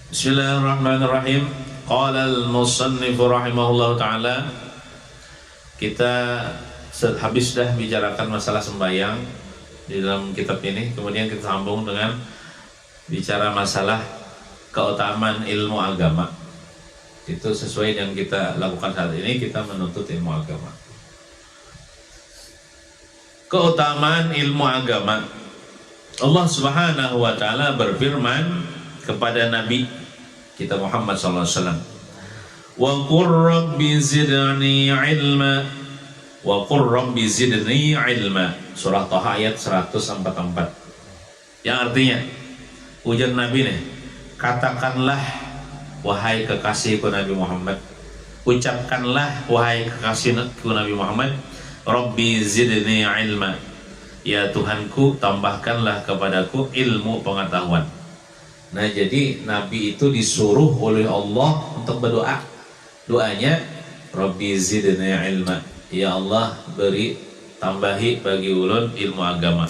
Bismillahirrahmanirrahim. Qala al-musannif rahimahullah ta'ala. Kita habis dah bicarakan masalah sembahyang di dalam kitab ini, kemudian kita sambung dengan bicara masalah keutamaan ilmu agama. Itu sesuai yang kita lakukan saat ini, kita menuntut ilmu agama. Keutamaan ilmu agama. Allah Subhanahu wa taala berfirman kepada Nabi kita Muhammad sallallahu alaihi wasallam, "Wa qur rabbi zidni ilma." Wa qur rabbi zidni ilma. Surah Thaha ayat 144. Yang artinya, ujar Nabi nih, katakanlah wahai kekasihku Nabi Muhammad, ucapkanlah wahai kekasihku Nabi Muhammad, Rabbi zidni ilma, ya Tuhanku tambahkanlah kepadaku ilmu pengetahuan. Nah, jadi Nabi itu disuruh oleh Allah untuk berdoa. Doanya Rabbi zidni ilma, ya Allah beri tambahi bagi ulun ilmu agama.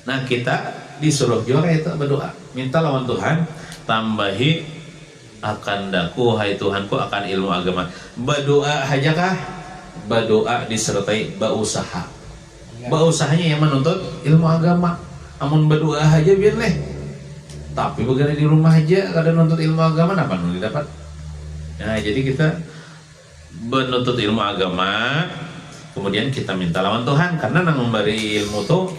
Nah, kita disuruh juga itu berdoa, minta lawan Tuhan tambahi akan daku hai Tuhanku akan ilmu agama. Berdoa aja kah? Berdoa disertai berusaha. Beusahanya yang menuntut ilmu agama. Amun berdoa aja biar leh. Tapi bagaimana di rumah aja kada nuntut ilmu agama, apa nu didapat? Nah, jadi kita menuntut ilmu agama, kemudian kita minta lawan Tuhan, karena nang memberi ilmu tuh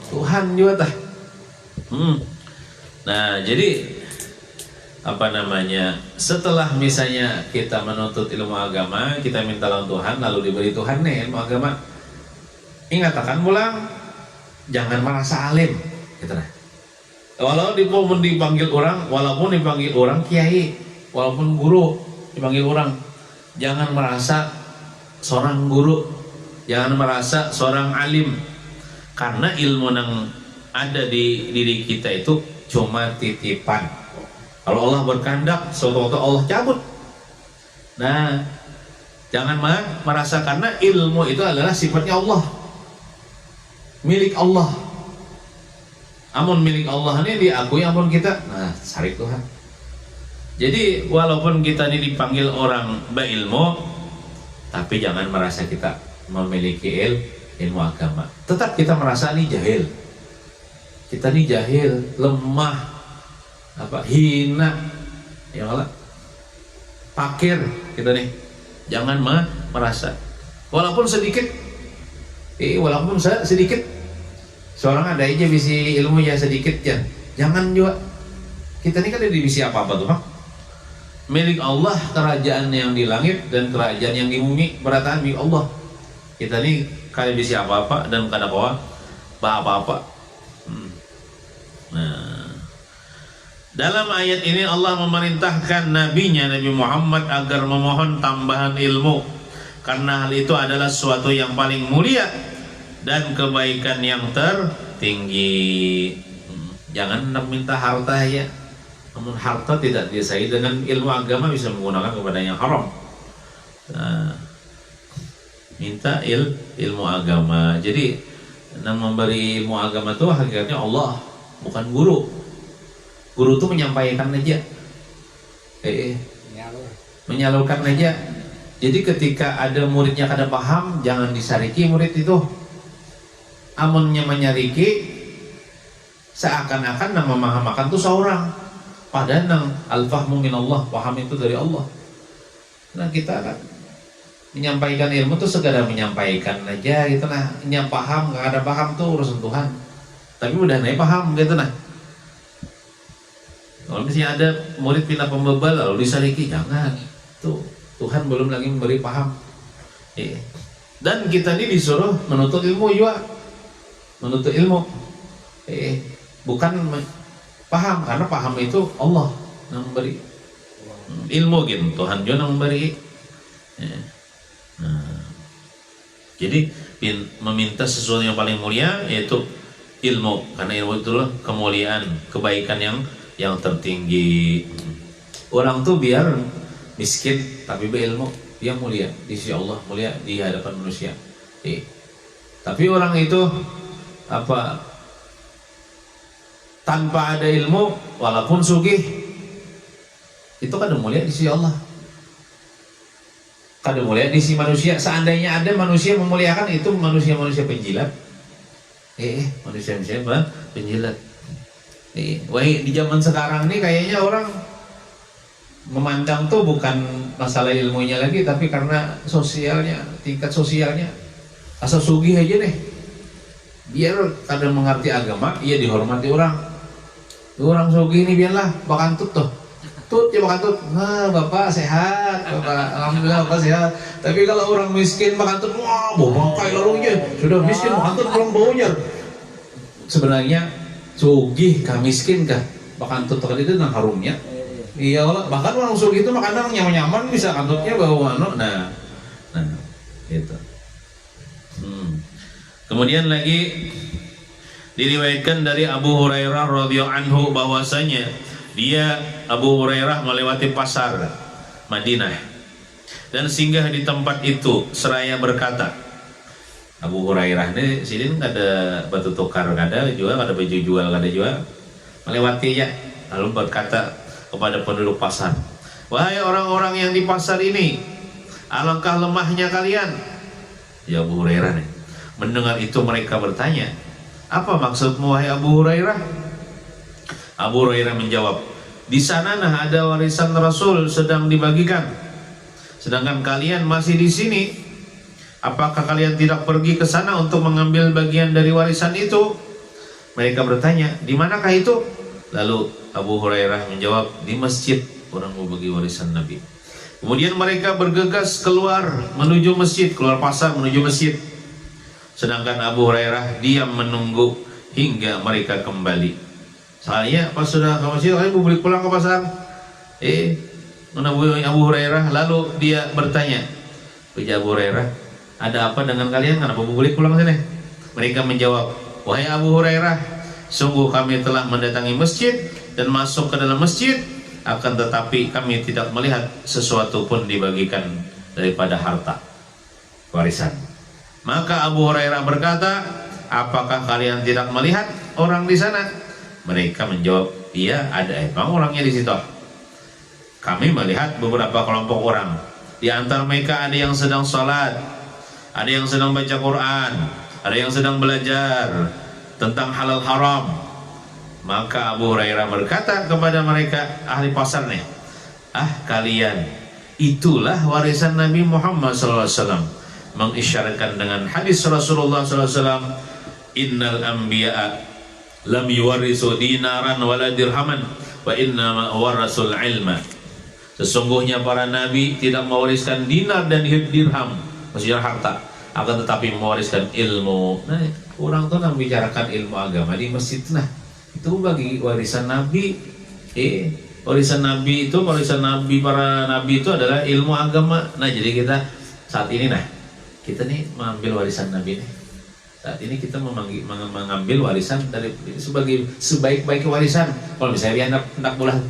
Tuhan juga tah. Nah, jadi apa namanya, setelah misalnya kita menuntut ilmu agama, kita minta lawan Tuhan, lalu diberi Tuhan nih ilmu agama, ingatakan pulang jangan merasa alim gitu nah. Walaupun dipanggil orang kiai, walaupun guru dipanggil orang, jangan merasa seorang guru, jangan merasa seorang alim, karena ilmu yang ada di diri kita itu cuma titipan. Kalau Allah berkehendak, suatu waktu Allah cabut. Nah, jangan merasa, karena ilmu itu adalah sifatnya Allah, milik Allah. Amun milik Allah ini diakui, amun kita, nah sarik Tuhan. Jadi walaupun kita ini dipanggil orang berilmu, tapi jangan merasa kita memiliki ilmu agama. Tetap kita merasa nih jahil. Kita nih jahil, lemah, hina, ya Allah, fakir kita nih. Jangan merasa. Walaupun sedikit, seorang ada aja bisa ilmu ya sedikit ya. Jangan juga. Kita ini kan ada divisi apa-apa tuh, Pak? Milik Allah kerajaan yang di langit dan kerajaan yang di bumi, berataan milik Allah. Kita ini kali divisi apa-apa dan kada bawa apa-apa. Nah, dalam ayat ini Allah memerintahkan nabinya Nabi Muhammad agar memohon tambahan ilmu, karena hal itu adalah sesuatu yang paling mulia dan kebaikan yang tertinggi. Jangan hendak minta harta ya. Namun harta tidak disertai dengan ilmu agama bisa menggunakan kepada yang haram. Nah, minta ilmu agama. Jadi yang memberi ilmu agama itu hakikatnya Allah, bukan guru. Guru itu menyampaikan aja, menyalurkan aja. Jadi ketika ada muridnya kada paham, jangan disariki murid itu. Amunnya menyariki, seakan-akan nama memahamakan itu seorang. Padahal nang al-fahmu minallah, paham itu dari Allah. Nah kita kan menyampaikan ilmu itu segera menyampaikan aja gitu nah. Yang paham, nggak ada paham tuh urusan Tuhan. Tapi udah naik paham gitu nah. Kalau misalnya ada murid pindah pembebal lalu disariki, jangan. Tuh Tuhan belum lagi memberi paham. Dan kita ini disuruh menuntut ilmu juga. Menuntut ilmu. Bukan paham, karena paham itu Allah yang memberi ilmu gitu. Tuhan juga yang memberi. Nah, jadi meminta sesuatu yang paling mulia yaitu ilmu, karena ilmu itulah kemuliaan, kebaikan yang tertinggi. Orang tuh biar miskin tapi berilmu, dia mulia di sisi Allah, mulia di hadapan manusia. Tapi orang itu tanpa ada ilmu walaupun sugih itu kada mulia di sisi Allah, kada mulia di sisi manusia. Seandainya ada manusia memuliakan, itu manusia-manusia penjilat. Manusia-manusia penjilat. Di zaman sekarang ini kayaknya orang memandang tuh bukan masalah ilmunya lagi, tapi karena sosialnya, tingkat sosialnya. Asal sugih aja deh, biar kada mengerti agama, ia dihormati orang. Orang sugih ini biarlah bakantut tuh. Tut ya bakantut. Nah, Bapak sehat, Bapak alhamdulillah Bapak sehat. Tapi kalau orang miskin bakantut, wah, bau bangkai lalunya. Sudah miskin bakantut belum baunya. Sebenarnya sugih kah miskin kah? Bakantut tadi itu nang harumnya. Iya, bahkan orang sugih itu makanan nyaman-nyaman bisa kantutnya bau anu. Nah, gitu. Kemudian lagi diriwayatkan dari Abu Hurairah radhiyallahu anhu bahwasanya dia Abu Hurairah melewati pasar Madinah dan singgah di tempat itu seraya berkata, Abu Hurairah ini sini ada batu tukar kada jual, ada baju jual kada jual, melewati ya, lalu berkata kepada penduduk pasar, wahai orang-orang yang di pasar ini, alangkah lemahnya kalian. Ya Abu Hurairah nih mendengar itu mereka bertanya, apa maksudmu wahai Abu Hurairah? Abu Hurairah menjawab, di sana nah ada warisan Rasul sedang dibagikan, sedangkan kalian masih di sini. Apakah kalian tidak pergi ke sana untuk mengambil bagian dari warisan itu? Mereka bertanya, di manakah itu? Lalu Abu Hurairah menjawab, di masjid, orang mau bagi warisan Nabi. Kemudian mereka bergegas keluar menuju masjid, keluar pasar menuju masjid. Sedangkan Abu Hurairah diam menunggu hingga mereka kembali. Saya pas sudah ke masjid, saya mau balik pulang ke pasar. Menunggu Abu Hurairah, lalu dia bertanya, kepada Abu Hurairah, ada apa dengan kalian? Kenapa mau balik pulang sini? Mereka menjawab, wahai Abu Hurairah, sungguh kami telah mendatangi masjid dan masuk ke dalam masjid, akan tetapi kami tidak melihat sesuatu pun dibagikan daripada harta warisan. Maka Abu Hurairah berkata, apakah kalian tidak melihat orang di sana? Mereka menjawab, iya ada, emang orangnya di situ. Kami melihat beberapa kelompok orang. Di antara mereka ada yang sedang sholat, ada yang sedang baca Quran, ada yang sedang belajar tentang halal haram. Maka Abu Hurairah berkata kepada mereka, ahli pasar nih, kalian itulah warisan Nabi Muhammad SAW, mengisyaratkan dengan hadis Rasulullah SAW, innal anbiya'a lam yuwarrisu dinaran wala dirhaman wa innama warasul ilma. Sesungguhnya para nabi tidak mewariskan dinar dan dirham, maksudnya harta, akan tetapi mewariskan ilmu. Nah, orang tuh yang bicarakan ilmu agama di masjid, nah itu bagi warisan nabi. Warisan nabi itu, warisan nabi, para nabi itu adalah ilmu agama. Nah, jadi kita saat ini, kita nih mengambil warisan nabi nih. Saat ini kita mengambil warisan dari sebagai sebaik-baik warisan. Kalau misalnya hendak bulan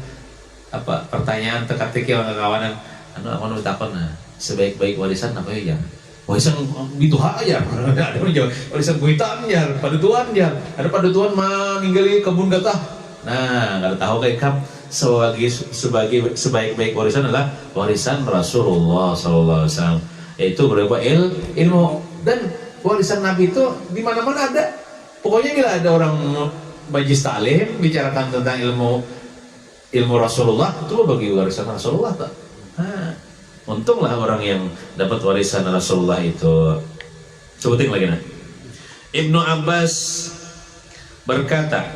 pertanyaan teka-teki kawanan, anu takon, sebaik-baik warisan apa ya? Warisan itu aja. Ada warisan kuitan ya, padutuan ya. Ada padutuan meninggali kebun gatah. Nah, nggak tahu kayak kam sebagai sebaik-baik warisan adalah warisan Rasulullah SAW. Yaitu berupa ilmu, dan warisan Nabi itu di mana-mana ada. Pokoknya bila ada orang majlis taklim bicarakan tentang ilmu Rasulullah, itu bagi warisan Rasulullah tak? Untunglah orang yang dapat warisan Rasulullah itu. Sebutin lagi Ibnu Abbas berkata,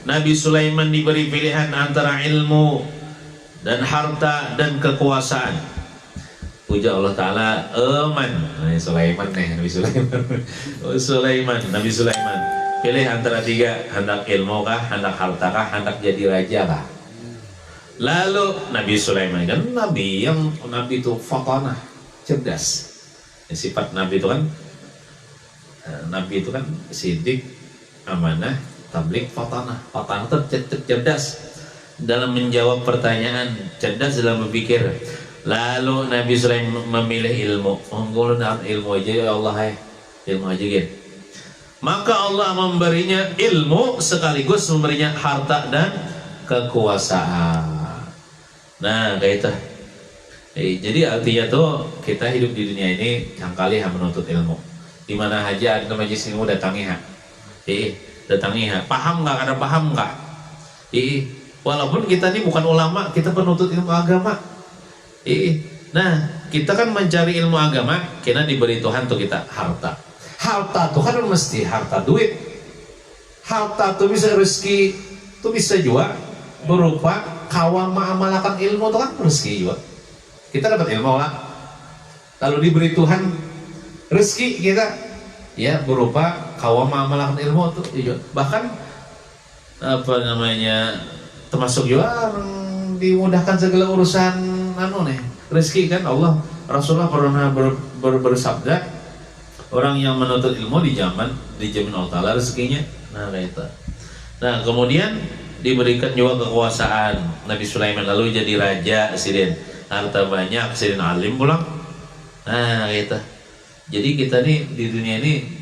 Nabi Sulaiman diberi pilihan antara ilmu dan harta dan kekuasaan. Puja Allah Ta'ala, Nabi Sulaiman Nabi Sulaiman pilih antara tiga, hendak ilmu kah, hendak harta kah, hendak jadi raja kah. Lalu Nabi Sulaiman kan nabi itu fatanah, cerdas. Sifat nabi itu kan sidik, amanah, tabligh, fatanah. Fatanah itu cerdas dalam menjawab pertanyaan, cerdas dalam berpikir. Lalu Nabi Sulaiman memilih ilmu. Ilmu aja ya Allah, ilmu aja gitu. Maka Allah memberinya ilmu sekaligus memberinya harta dan kekuasaan. Nah, kayak itu. Jadi artinya tuh kita hidup di dunia ini cangkali menuntut ilmu. Di mana aja ada majelis ilmu datangi datangi paham nggak, ada paham nggak? Walaupun kita ini bukan ulama, kita penuntut ilmu agama. Nah, kita kan mencari ilmu agama, kita diberi Tuhan tuh kita harta. Harta tuh kan mesti harta duit. Harta tuh bisa rezeki, tuh bisa juga berupa kawam mengamalkan ilmu tuh kan rezeki juga. Kita dapat ilmu lah. Kalau diberi Tuhan rezeki kita, ya berupa kawam mengamalkan ilmu tuh juga. Bahkan termasuk juga dimudahkan segala urusan rezeki kan. Allah Rasulullah pernah bersabda, orang yang menuntut ilmu dijamin Allah Ta'ala rezekinya. Nah, kayak itu. Nah, kemudian diberikan juga kekuasaan. Nabi Sulaiman lalu jadi raja, presiden, harta banyak, presiden alim pulang. Nah, kayak itu. Jadi kita nih di dunia ini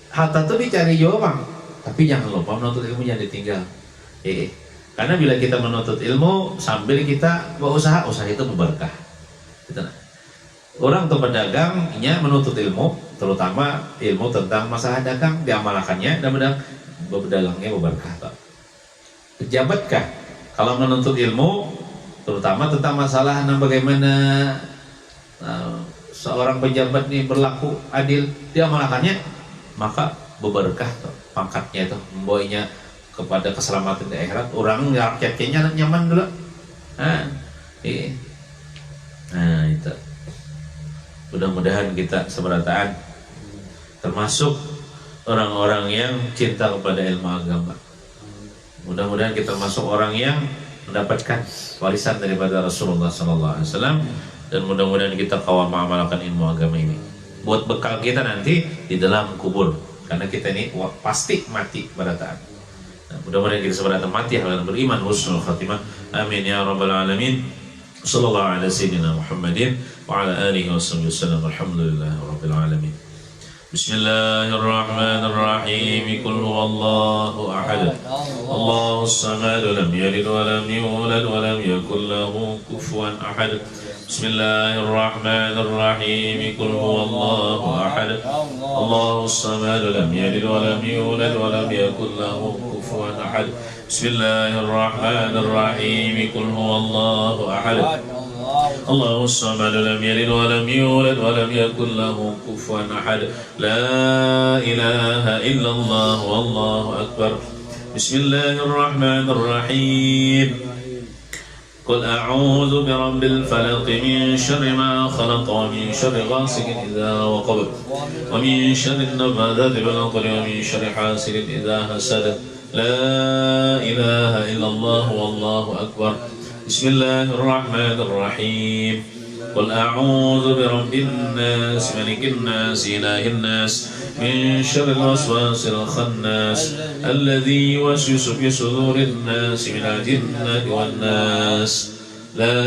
harta tuh dicari juga, Bang. Tapi jangan lupa menuntut ilmu, jangan ditinggal. Karena bila kita menuntut ilmu sambil kita berusaha, usaha itu berberkah. Gitu. Orang tuh pedagangnya menuntut ilmu, terutama ilmu tentang masalah dagang, diamalkannya dan berdagangnya berberkah. Pejabatkah kalau menuntut ilmu, terutama tentang masalah bagaimana seorang pejabat ini berlaku adil, diamalkannya, maka berberkah pangkatnya itu, membawanya kepada keselamatan di akhirat. Orang rakyatnya nyaman dulu. Nah, itu. Mudah-mudahan kita seberataan termasuk orang-orang yang cinta kepada ilmu agama. Mudah-mudahan kita termasuk orang yang mendapatkan warisan daripada Rasulullah SAW, dan mudah-mudahan kita kawal mengamalkan ilmu agama ini buat bekal kita nanti di dalam kubur, karena kita ini pasti mati pada saat. Nah, mudah-mudahan kita seberatan mati hal beriman, husnul khatimah. Amin ya rabbal alamin. Sallallahu ala sayyidina Muhammadin wa ala alihi wa sallam. Alhamdulillah rabbil alamin. بسم الله الرحمن الرحيم قل هو الله أحد الله الصمد لم يلد ولم يولد ولم يكن له كفوا أحد بسم الله الرحمن الرحيم قل هو الله أحد الله الصمد لم يلد ولم يولد ولم يكن له كفوا أحد بسم الله الرحمن الرحيم قل هو الله أحد الله الصمد لم يلد ولم يولد ولم يكن له كفوا أحد لا إله إلا الله والله أكبر بسم الله الرحمن الرحيم قل أعوذ برب الفلق من شر ما خلق ومن شر غاسق إذا وقب ومن شر النفاثات في العقد ومن شر حاسد إذا حسد لا إله إلا الله والله أكبر بسم الله الرحمن الرحيم قل أعوذ برب الناس ملك الناس إله الناس من شر الوسواس الخناس الذي يوسوس في صدور الناس من الجنة والناس لا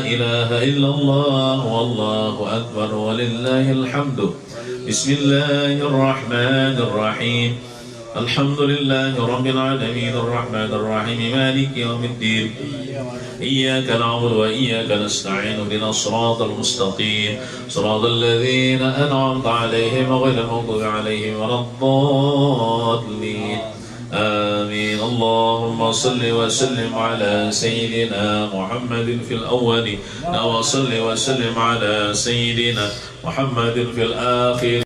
إله إلا الله والله أكبر ولله الحمد بسم الله الرحمن الرحيم الحمد لله رب العالمين الرحمن الرحيم مالك يوم الدين إياك نعبد وإياك نستعين اهدنا الصراط المستقيم صراط الذين أنعمت عليهم غير المغضوب عليهم ولا الضالين آمين اللهم صل وسلم على سيدنا محمد في الأول وصل وسلم على سيدنا محمد في الآخر